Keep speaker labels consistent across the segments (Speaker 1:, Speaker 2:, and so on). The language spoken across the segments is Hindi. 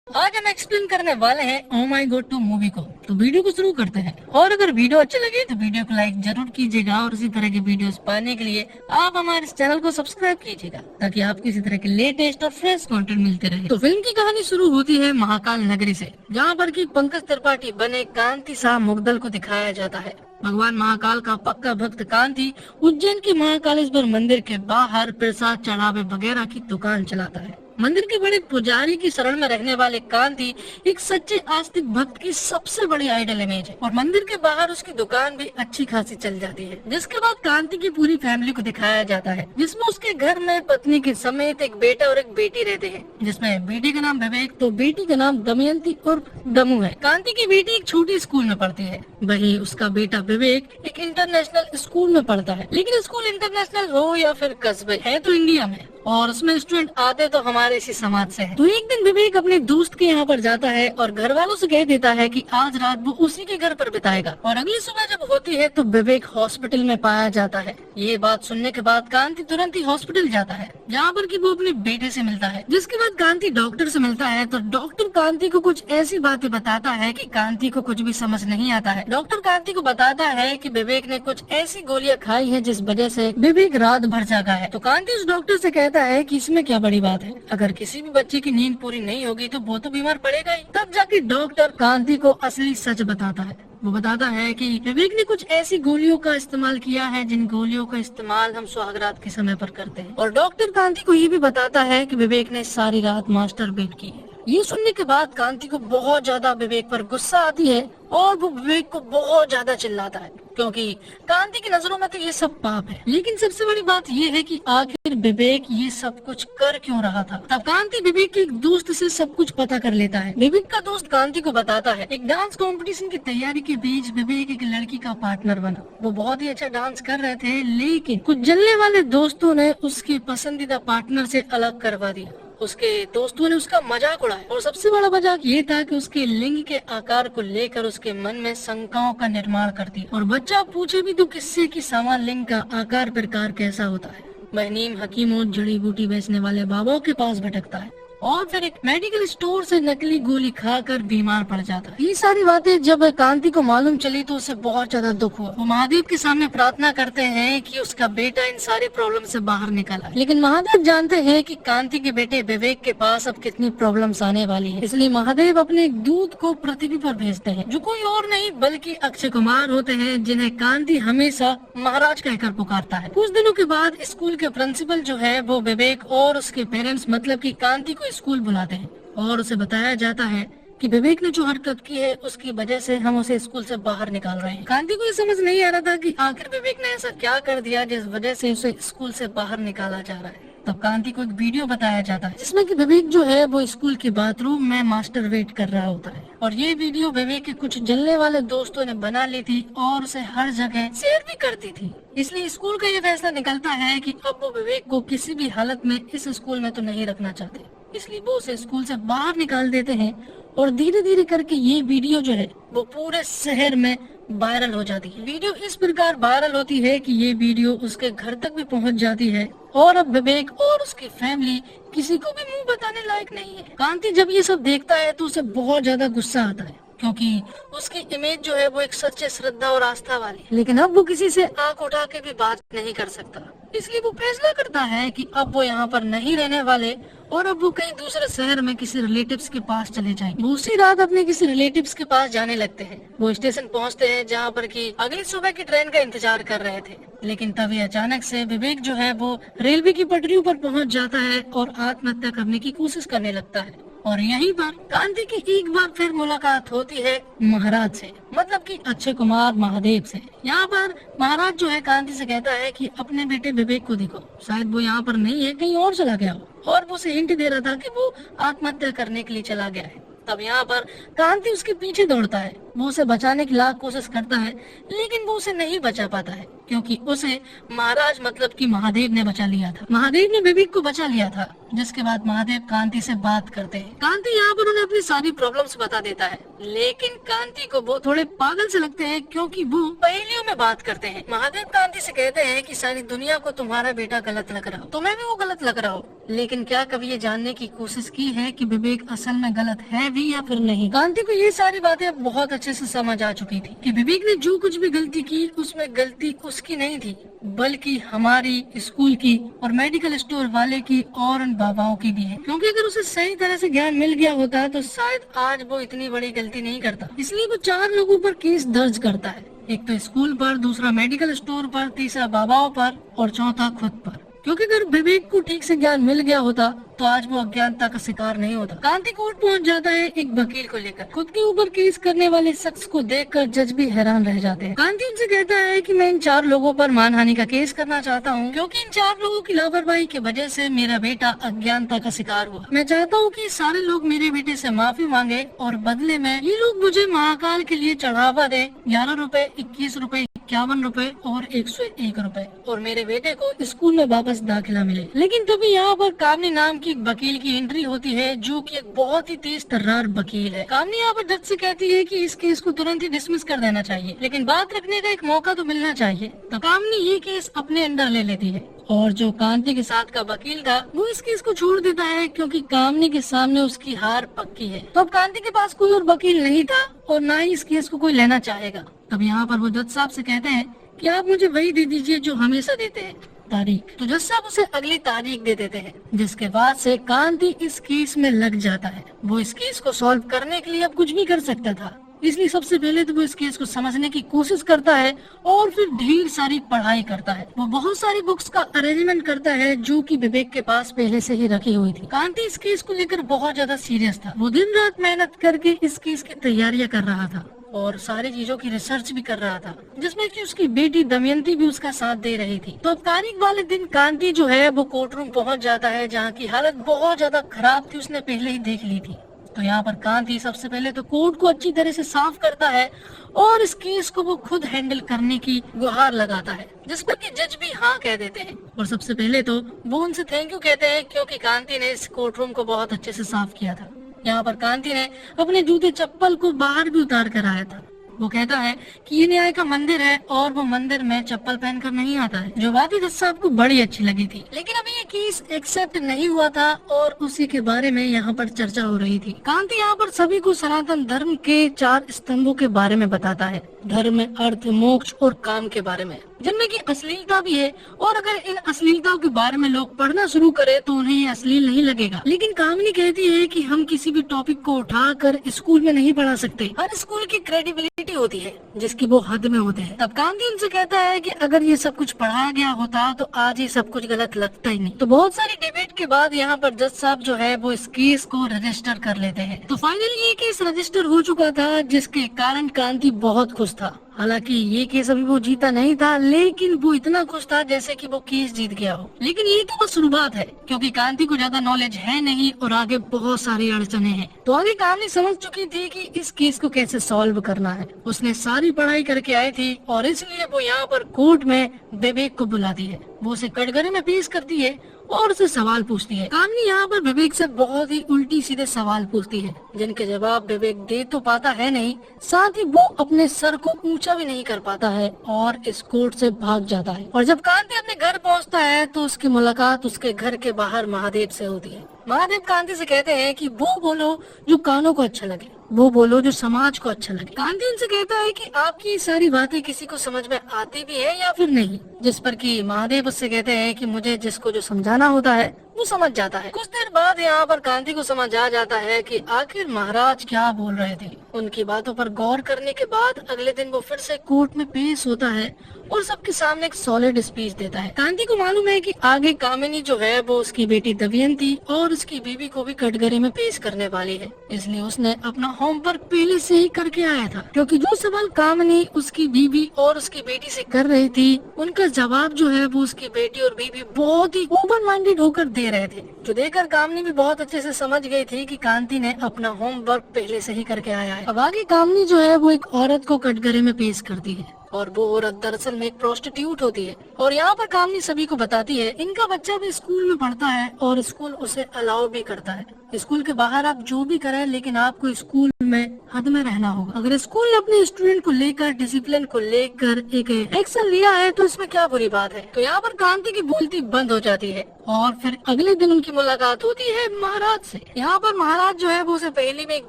Speaker 1: आज हम एक्सप्लेन करने वाले हैं ओ माई गॉड 2 मूवी को। तो वीडियो को शुरू करते हैं। और अगर वीडियो अच्छी लगे तो वीडियो को लाइक जरूर कीजिएगा और इसी तरह की वीडियोस पाने के लिए आप हमारे इस चैनल को सब्सक्राइब कीजिएगा ताकि आपको इसी तरह के लेटेस्ट और फ्रेश कंटेंट मिलते रहे। तो फिल्म की कहानी शुरू होती है महाकाल नगरी से, जहाँ पर की पंकज त्रिपाठी बने कांति शाह मुगदल को दिखाया जाता है। भगवान महाकाल का पक्का भक्त कांति उज्जैन के महाकालेश्वर मंदिर के बाहर प्रसाद चढ़ावे वगैरह की दुकान चलाता है। मंदिर के बड़े पुजारी की शरण में रहने वाले कांति एक सच्चे आस्तिक भक्त की सबसे बड़ी आइडल इमेज है और मंदिर के बाहर उसकी दुकान भी अच्छी खासी चल जाती है। जिसके बाद कांति की पूरी फैमिली को दिखाया जाता है, जिसमें उसके घर में पत्नी के समेत एक बेटा और एक बेटी रहते हैं, जिसमें बेटे का नाम विवेक तो बेटी का नाम दमयंती और दमू है। कांति की बेटी एक छोटी स्कूल में पढ़ती है, वही उसका बेटा विवेक एक इंटरनेशनल स्कूल में पढ़ता है। लेकिन स्कूल इंटरनेशनल हो या फिर कस्बे है तो इंडिया में, और उसमें स्टूडेंट आते तो हमारे इसी समाज से है। तो एक दिन विवेक अपने दोस्त के यहाँ पर जाता है और घर वालों से कह देता है कि आज रात वो उसी के घर पर बिताएगा। और अगली सुबह जब होती है तो विवेक हॉस्पिटल में पाया जाता है। ये बात सुनने के बाद कांति तुरंत ही हॉस्पिटल जाता है, जहाँ पर कि वो अपने बेटे से मिलता है। जिसके बाद कांति डॉक्टर से मिलता है तो डॉक्टर कांति को कुछ ऐसी बातें बताता है कि कांति को कुछ भी समझ नहीं आता है। डॉक्टर कांति को बताता है कि विवेक ने कुछ ऐसी गोलियां खाई है जिस वजह से विवेक रात भर जागा है। तो कांति उस डॉक्टर से कहता है कि इसमें क्या बड़ी बात है, अगर किसी भी बच्चे की नींद पूरी नहीं होगी तो वो तो बीमार पड़ेगा ही। तब जाके डॉक्टर कांति को असली सच बताता है। वो बताता है कि विवेक ने कुछ ऐसी गोलियों का इस्तेमाल किया है जिन गोलियों का इस्तेमाल हम सुहागरात के समय पर करते हैं। और डॉक्टर कांति को ये भी बताता है कि विवेक ने सारी रात मास्टरबेट की है। ये सुनने के बाद कांति को बहुत ज्यादा विवेक पर गुस्सा आती है और वो विवेक को बहुत ज्यादा चिल्लाता है, क्योंकि कांति की नजरों में तो ये सब पाप है। लेकिन सबसे बड़ी बात ये है कि आखिर विवेक ये सब कुछ कर क्यों रहा था। तब कांति विवेक के एक दोस्त से सब कुछ पता कर लेता है। विवेक का दोस्त कांति को बताता है एक डांस कंपटीशन की तैयारी के बीच विवेक एक लड़की का पार्टनर बना। वो बहुत ही अच्छा डांस कर रहे थे, लेकिन कुछ जलने वाले दोस्तों ने उसके पसंदीदा पार्टनर से अलग करवा दिया। उसके दोस्तों ने उसका मजाक उड़ाया और सबसे बड़ा मजाक ये था कि उसके लिंग के आकार को लेकर उसके मन में शंकाओं का निर्माण कर दिया। और बच्चा पूछे भी तो किससे कि समान लिंग का आकार प्रकार कैसा होता है। वह नीम हकीमों जड़ी बूटी बेचने वाले बाबाओं के पास भटकता है और फिर एक मेडिकल स्टोर से नकली गोली खाकर बीमार पड़ जाता है। ये सारी बातें जब कांति को मालूम चली तो उसे बहुत ज्यादा दुख हुआ। वो महादेव के सामने प्रार्थना करते हैं कि उसका बेटा इन सारी प्रॉब्लम से बाहर निकला। लेकिन महादेव जानते हैं कि कांति के बेटे विवेक के पास अब कितनी प्रॉब्लम्स आने वाली है, इसलिए महादेव अपने एक दूत को पृथ्वी पर भेजते हैं, जो कोई और नहीं बल्कि अक्षय कुमार होते हैं, जिन्हें कांति हमेशा महाराज कहकर पुकारता है। कुछ दिनों के बाद स्कूल के प्रिंसिपल जो है वो विवेक और उसके पेरेंट्स मतलब की कांति को स्कूल बुलाते हैं और उसे बताया जाता है कि विवेक ने जो हरकत की है उसकी वजह से हम उसे स्कूल से बाहर निकाल रहे हैं। कांति को ये समझ नहीं आ रहा था कि आखिर विवेक ने ऐसा क्या कर दिया जिस वजह से उसे स्कूल से बाहर निकाला जा रहा है। तब कांति को एक वीडियो बताया जाता है जिसमें कि विवेक जो है वो स्कूल के बाथरूम में मास्टरबेट कर रहा होता है। और ये वीडियो विवेक के कुछ जलने वाले दोस्तों ने बना ली थी और उसे हर जगह शेयर भी करती थी। इसलिए स्कूल का ये फैसला निकलता है कि अब वो विवेक को किसी भी हालत में इस स्कूल में तो नहीं रखना चाहते, इसलिए वो उसे स्कूल से बाहर निकाल देते हैं। और धीरे धीरे करके ये वीडियो जो है वो पूरे शहर में वायरल हो जाती है। वीडियो इस प्रकार वायरल होती है कि ये वीडियो उसके घर तक भी पहुंच जाती है और अब विवेक और उसकी फैमिली किसी को भी मुंह बताने लायक नहीं है। कांति जब ये सब देखता है तो उसे बहुत ज्यादा गुस्सा आता है, क्योंकि उसकी इमेज जो है वो एक सच्चे श्रद्धा और आस्था वाली है। लेकिन अब वो किसी से आंख उठा के भी बात नहीं कर सकता, इसलिए वो फैसला करता है कि अब वो यहाँ पर नहीं रहने वाले और अब वो कहीं दूसरे शहर में किसी रिलेटिव्स के पास चले जाएंगे। वो उसी रात अपने किसी रिलेटिव्स के पास जाने लगते हैं। वो स्टेशन पहुँचते हैं जहाँ पर कि अगली सुबह की ट्रेन का इंतजार कर रहे थे। लेकिन तभी अचानक से विवेक जो है वो रेलवे की पटरियों पर पहुँच जाता है और आत्महत्या करने की कोशिश करने लगता है। और यहीं पर कांति की एक बार फिर मुलाकात होती है महाराज से, मतलब कि अक्षय कुमार महादेव से। यहाँ पर महाराज जो है कांति से कहता है कि अपने बेटे विवेक को देखो, शायद वो यहाँ पर नहीं है, कहीं और चला गया हो। और वो उसे हिंट दे रहा था कि वो आत्महत्या करने के लिए चला गया है। तब यहाँ पर कांति उसके पीछे दौड़ता है, वो उसे बचाने की लाख कोशिश करता है, लेकिन वो उसे नहीं बचा पाता है। क्योंकि उसे महाराज मतलब कि महादेव ने बचा लिया था। महादेव ने विवेक को बचा लिया था, जिसके बाद महादेव कांति से बात करते हैं। कांति यहाँ पर उन्हें अपनी सारी प्रॉब्लम्स बता देता है, लेकिन कांति को वो थोड़े पागल से लगते हैं क्योंकि वो पहेलियों में बात करते हैं। महादेव कांति से कहते हैं कि सारी दुनिया को तुम्हारा बेटा गलत लग रहा हो, तुम्हें भी वो गलत लग रहा हो, लेकिन क्या कभी ये जानने की कोशिश की है कि विवेक असल में गलत है भी या फिर नहीं। कांति को ये सारी बातें बहुत अच्छे से समझ आ चुकी थी कि विवेक ने जो कुछ भी गलती की उसमें गलती उसकी नहीं थी, बल्कि हमारी स्कूल की और मेडिकल स्टोर वाले की और उन बाबाओं की भी है। क्योंकि अगर उसे सही तरह से ज्ञान मिल गया होता तो शायद आज वो इतनी बड़ी गलती नहीं करता। इसलिए वो 4 लोगों पर केस दर्ज करता है, एक तो स्कूल पर, दूसरा मेडिकल स्टोर पर, तीसरा बाबाओं पर और चौथा खुद पर। क्योंकि अगर विवेक को ठीक से ज्ञान मिल गया होता तो आज वो अज्ञानता का शिकार नहीं होता। कांति कोर्ट पहुंच जाता है एक वकील को लेकर। खुद के ऊपर केस करने वाले शख्स को देखकर जज भी हैरान रह जाते हैं। कांति उनसे कहता है कि मैं इन 4 लोगों पर मानहानि का केस करना चाहता हूं, क्योंकि इन 4 लोगों की लापरवाही की वजह से मेरा बेटा अज्ञानता का शिकार हुआ। मैं चाहता हूँ कि सारे लोग मेरे बेटे से माफी मांगे और बदले में ये लोग मुझे महाकाल के लिए चढ़ावा दे 11 रुपए, 21 रुपए, 51 रुपए और 101 रुपए, और मेरे बेटे को स्कूल में वापस दाखिला मिले। लेकिन तभी यहाँ पर कामनी नाम की एक वकील की एंट्री होती है, जो कि एक बहुत ही तेज तर्रार वकील है। कामनी यहाँ पर जज से कहती है कि इस केस को तुरंत ही डिसमिस कर देना चाहिए, लेकिन बात रखने का एक मौका तो मिलना चाहिए। तो कामनी ये केस अपने अंडर ले लेती है और जो कांति के साथ का वकील था वो इस केस को छोड़ देता है, क्योंकि कामनी के सामने उसकी हार पक्की है। तो अब कांति के पास कोई और वकील नहीं था और ना ही इस केस को कोई लेना चाहेगा। तब यहाँ पर वो जज साहब से कहते हैं कि आप मुझे वही दे दीजिए जो हमेशा देते हैं, तारीख। तो जज साहब उसे अगली तारीख दे देते हैं, जिसके बाद से कांति इस केस में लग जाता है। वो इस केस को सॉल्व करने के लिए अब कुछ भी कर सकता था, इसलिए सबसे पहले तो वो इस केस को समझने की कोशिश करता है और फिर ढेर सारी पढ़ाई करता है। वो बहुत सारी बुक्स का अरेंजमेंट करता है जो कि विवेक के पास पहले से ही रखी हुई थी। कांति इस केस को लेकर बहुत ज्यादा सीरियस था। वो दिन रात मेहनत करके इस केस की तैयारियां कर रहा था और सारी चीजों की रिसर्च भी कर रहा था, जिसमें कि उसकी बेटी दमयंती भी उसका साथ दे रही थी। तो अब तारीख वाले दिन कांति जो है वो कोर्ट रूम पहुँच जाता है, जहाँ की हालत बहुत ज्यादा खराब थी, उसने पहले ही देख ली थी। तो यहाँ पर कांति सबसे पहले तो कोर्ट को अच्छी तरह से साफ करता है और इस केस को वो खुद हैंडल करने की गुहार लगाता है, जिस पर कि जज भी हाँ कह देते हैं। और सबसे पहले तो वो उनसे थैंक यू कहते हैं, क्योंकि कांति ने इस कोर्ट रूम को बहुत अच्छे से साफ किया था। यहाँ पर कांति ने अपने जूते चप्पल को बाहर भी उतार कर आया था। वो कहता है कि ये न्याय का मंदिर है और वो मंदिर में चप्पल पहनकर नहीं आता है, जो बात ही जज साहब को बड़ी अच्छी लगी थी। लेकिन अभी ये केस एक्सेप्ट नहीं हुआ था और उसी के बारे में यहाँ पर चर्चा हो रही थी। कांति यहाँ पर सभी को सनातन धर्म के 4 स्तंभों के बारे में बताता है, धर्म, अर्थ, मोक्ष और काम के बारे में, जिनमें की अश्लीलता भी है। और अगर इन अश्लीलताओं के बारे में लोग पढ़ना शुरू करें तो उन्हें ये अश्लील नहीं लगेगा। लेकिन कामनी कहती है कि हम किसी भी टॉपिक को उठाकर स्कूल में नहीं पढ़ा सकते। हर स्कूल की क्रेडिबिलिटी होती है जिसकी वो हद में होते हैं। तब कांति उनसे कहता है कि अगर ये सब कुछ पढ़ाया गया होता तो आज ये सब कुछ गलत लगता ही नहीं। तो बहुत सारी डिबेट के बाद यहाँ पर जज साहब जो है वो इस केस को रजिस्टर कर लेते हैं। तो फाइनली ये केस रजिस्टर हो चुका था, जिसके कारण कांति बहुत खुश था। हालांकि ये केस अभी वो जीता नहीं था, लेकिन वो इतना खुश था जैसे कि वो केस जीत गया हो। लेकिन ये तो बस शुरुआत है, क्योंकि कांति को ज्यादा नॉलेज है नहीं और आगे बहुत सारी अड़चने हैं। तो आगे कामनी समझ चुकी थी कि इस केस को कैसे सॉल्व करना है। उसने सारी पढ़ाई करके आई थी और इसलिए वो यहाँ पर कोर्ट में विवेक को बुलाती है। वो उसे कटघरे में पेश करती है और उसे सवाल पूछती है। कामनी यहाँ पर विवेक से बहुत ही उल्टी सीधे सवाल पूछती है, जिनके जवाब विवेक दे तो पाता है नहीं, साथ ही वो अपने सर को ऊंचा भी नहीं कर पाता है और इस कोर्ट से भाग जाता है। और जब कांति अपने घर पहुँचता है तो उसकी मुलाकात उसके घर के बाहर महादेव से होती है। महादेव कांति से कहते हैं कि वो बोलो जो कानों को अच्छा लगे, वो बोलो जो समाज को अच्छा लगे। कांति उनसे कहता है कि आपकी सारी बातें किसी को समझ में आती भी है या फिर नहीं, जिस पर कि महादेव उससे कहते हैं कि मुझे जिसको जो समझाना होता है वो समझ जाता है। कुछ देर बाद यहाँ पर कांति को समझ आ जाता है कि आखिर महाराज क्या बोल रहे थे। उनकी बातों पर गौर करने के बाद अगले दिन वो फिर से कोर्ट में पेश होता है और सबके सामने एक सॉलिड स्पीच देता है। कांति को मालूम है कि आगे कामिनी जो है वो उसकी बेटी दमयंती और उसकी बीवी को भी कटघरे में पेश करने वाली है, इसलिए उसने अपना होमवर्क पहले से ही करके आया था। क्योंकि जो सवाल कामिनी उसकी बीवी और उसकी बेटी से कर रही थी, उनका जवाब जो है वो उसकी बेटी और बीवी बहुत ही ओपन माइंडेड होकर दे रहे थे, जो देखकर कामिनी भी बहुत अच्छे से समझ गई थी कि कांति ने अपना होमवर्क पहले से ही करके आया है। अब आगे कामनी जो है वो एक औरत को कटघरे में पेश करती है और वो औरत दरअसल में एक प्रोस्टिट्यूट होती है। और यहाँ पर कामनी सभी को बताती है इनका बच्चा भी स्कूल में पढ़ता है और स्कूल उसे अलाउ भी करता है। स्कूल के बाहर आप जो भी करें लेकिन आपको स्कूल में हद में रहना होगा। अगर स्कूल ने अपने स्टूडेंट को लेकर डिसिप्लिन को लेकर एक एक्शन लिया है तो इसमें क्या बुरी बात है। तो यहाँ पर कांति की बोलती बंद हो जाती है और फिर अगले दिन उनकी मुलाकात होती है महाराज से। यहाँ पर महाराज जो है वो उसे पहले में एक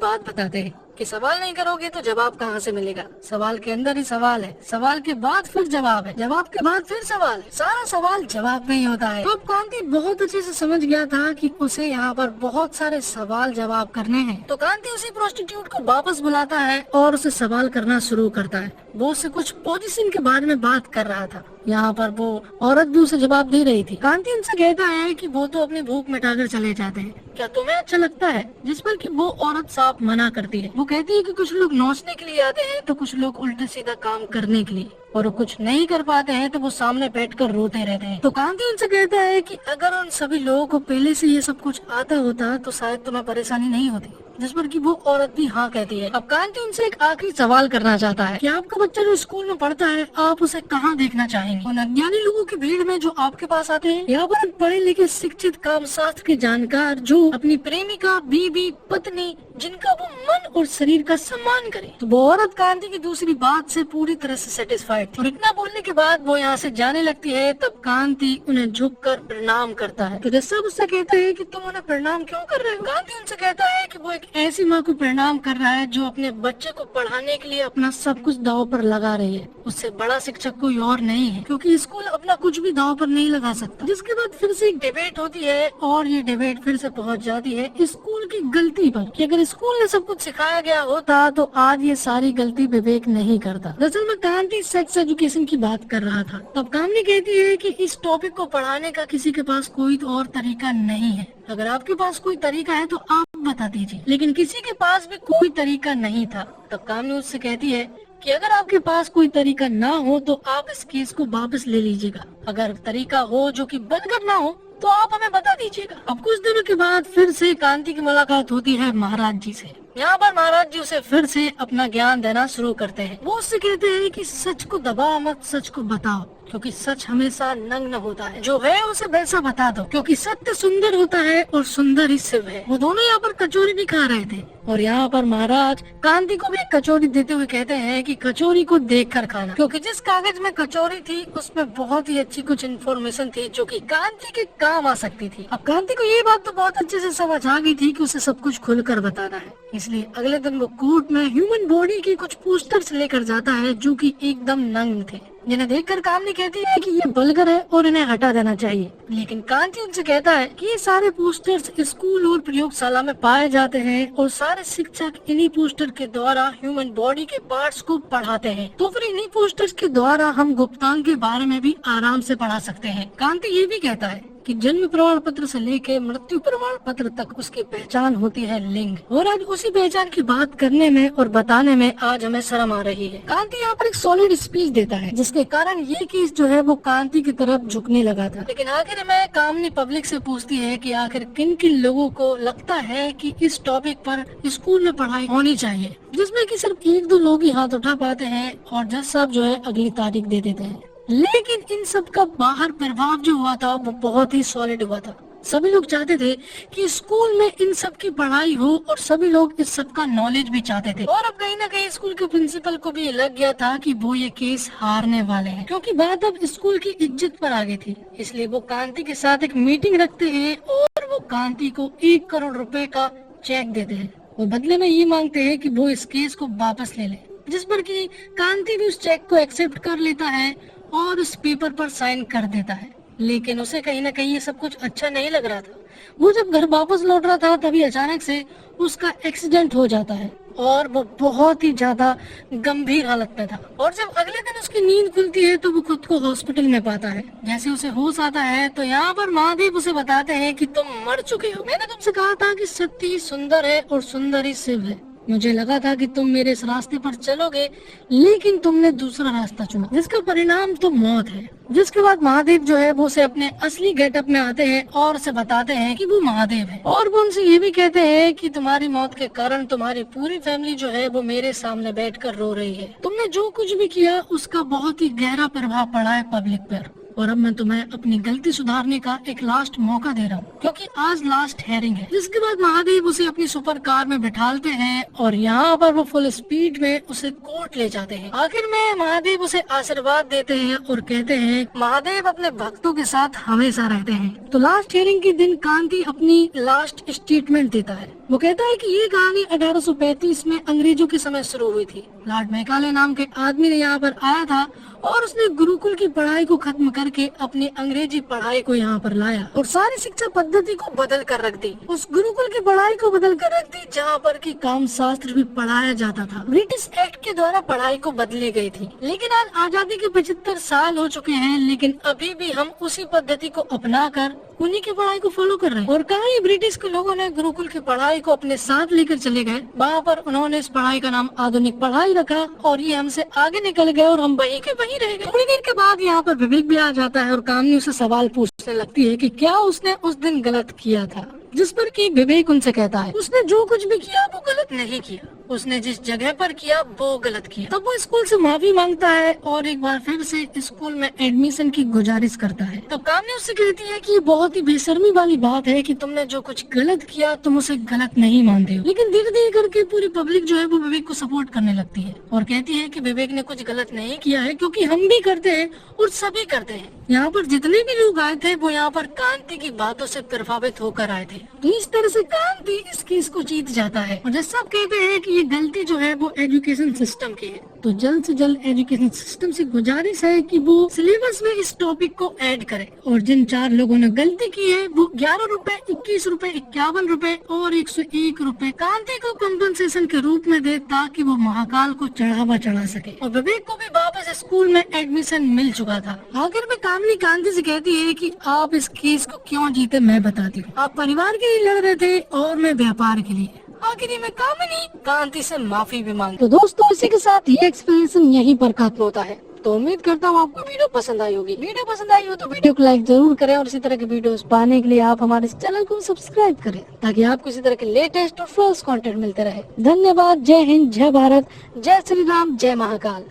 Speaker 1: बात बताते हैं कि सवाल नहीं करोगे तो जवाब कहाँ से मिलेगा। सवाल के अंदर ही सवाल है, सवाल के बाद फिर जवाब है, जवाब के बाद फिर सवाल है, सारा सवाल जवाब में ही होता है। तो अब कांति बहुत अच्छे से समझ गया था कि उसे यहाँ पर बहुत सारे सवाल जवाब करने हैं। तो कांति उसी प्रोस्टिट्यूट को वापस बुलाता है और उसे सवाल करना शुरू करता है। वो उससे कुछ पोजीशन के बारे में बात कर रहा था। यहाँ पर वो औरत भी उसे जवाब दे रही थी। कांति उनसे कहता है कि वो तो अपनी भूख मिटाकर चले जाते हैं, क्या तुम्हें अच्छा लगता है? जिस पर कि वो औरत साफ मना करती है। वो कहती है कि कुछ लोग नाचने के लिए आते हैं तो कुछ लोग उल्टा सीधा काम करने के लिए, और वो कुछ नहीं कर पाते हैं तो वो सामने बैठकर रोते रहते हैं। तो कांति उनसे कहता है कि अगर उन सभी लोगों को पहले से ये सब कुछ आता होता तो शायद तुम्हें परेशानी नहीं होती। जिस पर कि वो औरत भी हाँ कहती है। अब कांति उनसे एक आखिरी सवाल करना चाहता है कि आपका बच्चा जो स्कूल में पढ़ता है आप उसे कहाँ देखना चाहेंगे? उन अज्ञानी लोगों की भीड़ में जो आपके पास आते हैं, यहाँ पर पढ़े लिखे शिक्षित काम शास्त्र के जानकार जो अपनी प्रेमिका, बीवी, पत्नी, जिनका वो मन और शरीर का सम्मान करे। तो वो औरत कांति की दूसरी बात से पूरी तरह से सेटिस्फाइड थी और इतना बोलने के बाद वो यहाँ से जाने लगती है। तब कांति उन्हें झुककर प्रणाम करता है। तो सब उससे कहते हैं कि तुम उन्हें प्रणाम क्यों कर रहे हो? कांति उनसे कहता है कि वो एक ऐसी माँ को प्रणाम कर रहा है जो अपने बच्चे को पढ़ाने के लिए अपना सब कुछ दांव पर लगा रही है। उससे बड़ा शिक्षक कोई और नहीं है, क्योंकि स्कूल अपना कुछ भी दांव पर नहीं लगा सकता। जिसके बाद फिर से एक डिबेट होती है और ये डिबेट फिर से पहुंच जाती है स्कूल की गलती पर कि अगर स्कूल ने सब कुछ सिखाया गया होता तो आज ये सारी गलती विवेक नहीं करता। दरअसल में कांति सेक्स एजुकेशन की बात कर रहा था। तब कामनी कहती है कि इस टॉपिक को पढ़ाने का किसी के पास कोई और तरीका नहीं है। अगर आपके पास कोई तरीका है तो आप बता दीजिए। लेकिन किसी के पास भी कोई तरीका नहीं था। तब कामनी उससे कहती है कि अगर आपके पास कोई तरीका ना हो तो आप इस केस को वापस ले लीजिएगा। अगर तरीका हो जो कि बनकर ना हो तो आप हमें बता दीजिएगा। अब कुछ दिनों के बाद फिर से कांति की मुलाकात होती है महाराज जी से। यहाँ पर महाराज जी उसे फिर से अपना ज्ञान देना शुरू करते हैं। वो उससे कहते हैं कि सच को दबाओ मत, सच को बताओ, क्योंकि सच हमेशा नग्न होता है। जो है उसे वैसा बता दो, क्योंकि सत्य सुंदर होता है और सुंदर ही शिव है। वो दोनों यहाँ पर कचौरी भी खा रहे थे और यहाँ पर महाराज कांति को भी एक कचौरी देते हुए कहते हैं कि कचौरी को देखकर खाना, क्योंकि जिस कागज में कचौरी थी उसमें बहुत ही अच्छी कुछ इन्फॉर्मेशन थी जो कि कांति के काम आ सकती थी। अब कांति को ये बात तो बहुत अच्छे से समझ आ गई थी कि उसे सब कुछ खुलकर बताना है। इसलिए अगले दिन वो कोर्ट में ह्यूमन बॉडी की कुछ पोस्टर्स लेकर जाता है जो कि एकदम नग्न थे, जिन्हें देखकर कामनी कहती है कि ये वल्गर है और इन्हें हटा देना चाहिए। लेकिन कांति उनसे कहता है कि ये सारे पोस्टर्स स्कूल और प्रयोगशाला में पाए जाते हैं और सारे शिक्षक इन्हीं पोस्टर के द्वारा ह्यूमन बॉडी के पार्ट्स को पढ़ाते हैं। तो फिर इन्हीं पोस्टर्स के द्वारा हम गुप्तांग के बारे में भी आराम से पढ़ा सकते हैं। कांति ये भी कहता है कि जन्म प्रमाण पत्र से लेके मृत्यु प्रमाण पत्र तक उसकी पहचान होती है लिंग, और आज उसी पहचान की बात करने में और बताने में आज हमें शर्म आ रही है। कांति यहाँ पर एक सॉलिड स्पीच देता है जिसके कारण ये केस जो है वो कांति की तरफ झुकने लगा था। लेकिन आखिर में कामनी पब्लिक से पूछती है कि आखिर किन किन लोगों को लगता है कि इस टॉपिक पर स्कूल में पढ़ाई होनी चाहिए, जिसमें कि सिर्फ एक दो लोग ही हाथ उठा पाते हैं और जज साहब जो है अगली तारीख दे देते हैं। लेकिन इन सब का बाहर प्रभाव जो हुआ था वो बहुत ही सॉलिड हुआ था। सभी लोग चाहते थे कि स्कूल में इन सब की पढ़ाई हो और सभी लोग इस सब का नॉलेज भी चाहते थे। और अब कहीं ना कहीं स्कूल के प्रिंसिपल को भी लग गया था कि वो ये केस हारने वाले हैं, क्योंकि बात अब स्कूल की इज्जत पर आ गई थी। इसलिए वो कांति के साथ एक मीटिंग रखते हैं और वो कांति को 1 करोड़ रुपए का चेक देते हैं। वो बदले में ये मांगते हैं कि वो इस केस को वापस ले ले, जिस पर कि कांति भी उस चेक को एक्सेप्ट कर लेता है और उस पेपर पर साइन कर देता है। लेकिन उसे कहीं ना कहीं ये सब कुछ अच्छा नहीं लग रहा था। वो जब घर वापस लौट रहा था तभी अचानक से उसका एक्सीडेंट हो जाता है और वो बहुत ही ज्यादा गंभीर हालत में था। और जब अगले दिन उसकी नींद खुलती है तो वो खुद को हॉस्पिटल में पाता है। जैसे उसे होश आता है तो यहाँ पर महादेव उसे बताते हैं कि तुम मर चुके हो। मैंने तुमसे कहा था कि सत्य ही सुंदर है और सुंदर ही शिव है। मुझे लगा था कि तुम मेरे इस रास्ते पर चलोगे, लेकिन तुमने दूसरा रास्ता चुना, जिसका परिणाम तो मौत है। जिसके बाद महादेव जो है वो उसे अपने असली गेटअप में आते हैं और उसे बताते हैं कि वो महादेव है, और वो उनसे ये भी कहते हैं कि तुम्हारी मौत के कारण तुम्हारी पूरी फैमिली जो है वो मेरे सामने बैठकर रो रही है। तुमने जो कुछ भी किया उसका बहुत ही गहरा प्रभाव पड़ा है पब्लिक पर, और अब मैं तुम्हें अपनी गलती सुधारने का एक लास्ट मौका दे रहा हूँ, क्योंकि आज लास्ट हेयरिंग है। जिसके बाद महादेव उसे अपनी सुपर कार में बिठालते हैं और यहाँ पर वो फुल स्पीड में उसे कोर्ट ले जाते हैं। आखिर में महादेव उसे आशीर्वाद देते हैं और कहते हैं महादेव अपने भक्तों के साथ हमेशा रहते हैं। तो लास्ट हियरिंग के दिन कांति अपनी लास्ट स्टेटमेंट देता है। वो कहता है कि ये कहानी 1835 में अंग्रेजों के समय शुरू हुई थी। लॉर्ड मैकाले नाम के आदमी ने यहाँ पर आया था और उसने गुरुकुल की पढ़ाई को खत्म करके अपनी अंग्रेजी पढ़ाई को यहाँ पर लाया और सारी शिक्षा पद्धति को बदल कर रख दी। उस गुरुकुल की पढ़ाई को बदल कर रख दी जहाँ पर की काम शास्त्र भी पढ़ाया जाता था। ब्रिटिश एक्ट के द्वारा पढ़ाई को बदली गई थी, लेकिन आज आजादी के 75 साल हो चुके हैं, लेकिन अभी भी हम उसी पद्धति को अपना कर उन्हीं की पढ़ाई को फॉलो कर रहे हैं। और कहा ही ब्रिटिश के लोगों ने गुरुकुल की पढ़ाई को अपने साथ लेकर चले गए, वहाँ पर उन्होंने इस पढ़ाई का नाम आधुनिक पढ़ाई रखा और ये हमसे आगे निकल गए और हम वहीं के वहीं रह गए। थोड़ी देर के बाद यहाँ पर विवेक भी आ जाता है और कामनी उसे सवाल पूछने लगती है कि क्या उसने उस दिन गलत किया था, जिस पर कि विवेक उनसे कहता है उसने जो कुछ भी किया वो गलत नहीं किया, उसने जिस जगह पर किया वो गलत किया। तब वो स्कूल से माफी मांगता है और एक बार फिर से स्कूल में एडमिशन की गुजारिश करता है। तो कामनी उससे कहती है कि ये बहुत ही बेशर्मी वाली बात है कि तुमने जो कुछ गलत किया तुम उसे गलत नहीं मानते हो। लेकिन धीरे धीरे करके पूरी पब्लिक जो है वो विवेक को सपोर्ट करने लगती है और कहती है कि विवेक ने कुछ गलत नहीं किया है, क्योंकि हम भी करते हैं और सभी करते हैं। यहाँ पर जितने भी लोग आए थे वो यहाँ पर कांति की बातों से प्रभावित होकर आए थे। तो इस तरह से कांति इस केस को जीत जाता है और जैसा सब कहते हैं कि ये गलती जो है वो एजुकेशन सिस्टम की है। तो जल्द से जल्द एजुकेशन सिस्टम से गुजारिश है कि वो सिलेबस में इस टॉपिक को ऐड करे। और जिन 4 लोगों ने गलती की है वो 11 रुपए, 21 रुपए, 51 रुपए और 101 रुपए कांति को कंपनसेशन के रूप में दे, ताकि वो महाकाल को चढ़ावा चढ़ा सके। और विवेक को भी वापस स्कूल में एडमिशन मिल चुका था। आखिर में कामनी कांति से कहती है कि आप इस केस को क्यों जीते मैं बताती हूँ। आप परिवार के लिए लड़ रहे थे और मैं व्यापार के लिए। आखिर में कामनी कांति से माफी भी मांगी। तो दोस्तों इसी के साथ ये एक्सप्लेनेशन यहीं पर खत्म होता है। तो उम्मीद करता हूँ आपको वीडियो पसंद आई होगी। वीडियो पसंद आई हो तो वीडियो को लाइक जरूर करें और इसी तरह के वीडियोस पाने के लिए आप हमारे चैनल को सब्सक्राइब करें, ताकि आपको इसी तरह के लेटेस्ट और फ्रेश कंटेंट मिलते रहे। धन्यवाद। जय हिंद, जय भारत, जय श्री राम, जय महाकाल।